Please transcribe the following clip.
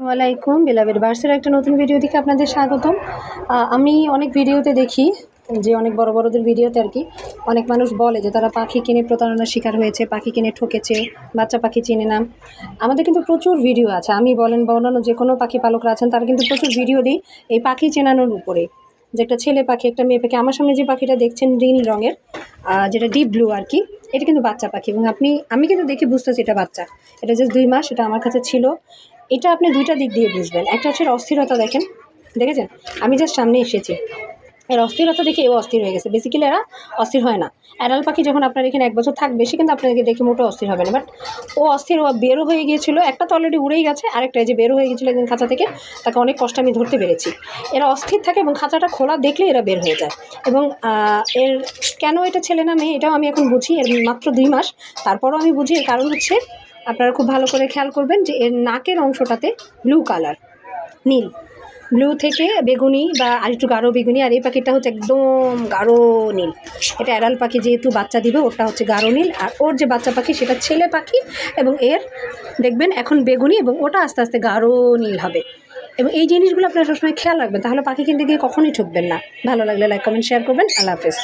ওয়ালাইকুম বেলাবের বার্সের একটা নতুন ভিডিও থেকে আপনাদের স্বাগতম। আমি অনেক ভিডিওতে দেখি যে অনেক বড় বড়দের ভিডিওতে আর কি অনেক মানুষ বলে যে তারা পাখি কিনে প্রতারণার শিকার হয়েছে, পাখি কিনে ঠকেছে, বাচ্চা পাখি চিনে না। আমাদের কিন্তু প্রচুর ভিডিও আছে, আমি বলেন বা অন্যান্য যে কোনো পাখি পালকরা আছেন তারা কিন্তু প্রচুর ভিডিও দিই এই পাখি চেনানোর উপরে, যে একটা ছেলে পাখি একটা মেয়ে পাখি। আমার সামনে যে পাখিটা দেখছেন নীল রঙের, যেটা ডিপ ব্লু আর কি, এটা কিন্তু বাচ্চা পাখি এবং আমি কিন্তু দেখে বুঝতেছি এটা বাচ্চা। এটা জাস্ট 2 মাস, এটা আমার কাছে ছিল। এটা আপনি দুইটা দিক দিয়ে বুঝবেন। একটা হচ্ছে অস্থিরতা, দেখেছেন আমি জাস্ট সামনে এসেছি, এর অস্থিরতা দেখে এও অস্থির হয়ে গেছে। বেসিক্যালি এরা অস্থির হয় না। অ্যাডাল্ট পাখি যখন আপনার এখানে 1 বছর থাকবে সে কিন্তু আপনাকে দেখে মোটেও অস্থির হবে না, বাট ও অস্থির, ও বেরো হয়ে গিয়েছিল। একটা তো অলরেডি উড়েই গেছে, আরেকটা যে বেরো হয়ে গেছিলো একদিন খাঁচা থেকে, তাকে অনেক কষ্ট আমি ধরতে পেরেছি। এরা অস্থির থাকে এবং খাঁচাটা খোলা দেখলে এরা বের হয়ে যায়। এবং এর কেন এটা ছেলে না মেয়ে এটাও আমি এখন বুঝি। এর মাত্র 2 মাস, তারপরও আমি বুঝি। এর কারণ হচ্ছে আপনারা খুব ভালো করে খেয়াল করবেন যে এর নাকের অংশটাতে ব্লু কালার, নীল, ব্লু থেকে বেগুনি বা আরেকটু গাঢ় বেগুনি। আর এই পাখিটা হচ্ছে একদম গাঢ় নীল। এটা অ্যাডাল্ট পাখি, যেহেতু বাচ্চা দিবে, ওটা হচ্ছে গাঢ় নীল। আর ওর যে বাচ্চা পাখি সেটা ছেলে পাখি, এবং এর দেখবেন এখন বেগুনি এবং ওটা আস্তে আস্তে গাঢ় নীল হবে। এবং এই জিনিসগুলো আপনারা সবসময় খেয়াল রাখবেন, তাহলে পাখি কিনতে গিয়ে কখনোই ঠকবেন না। ভালো লাগলে লাইক কমেন্ট শেয়ার করবেন। আল্লাহ হাফেজ।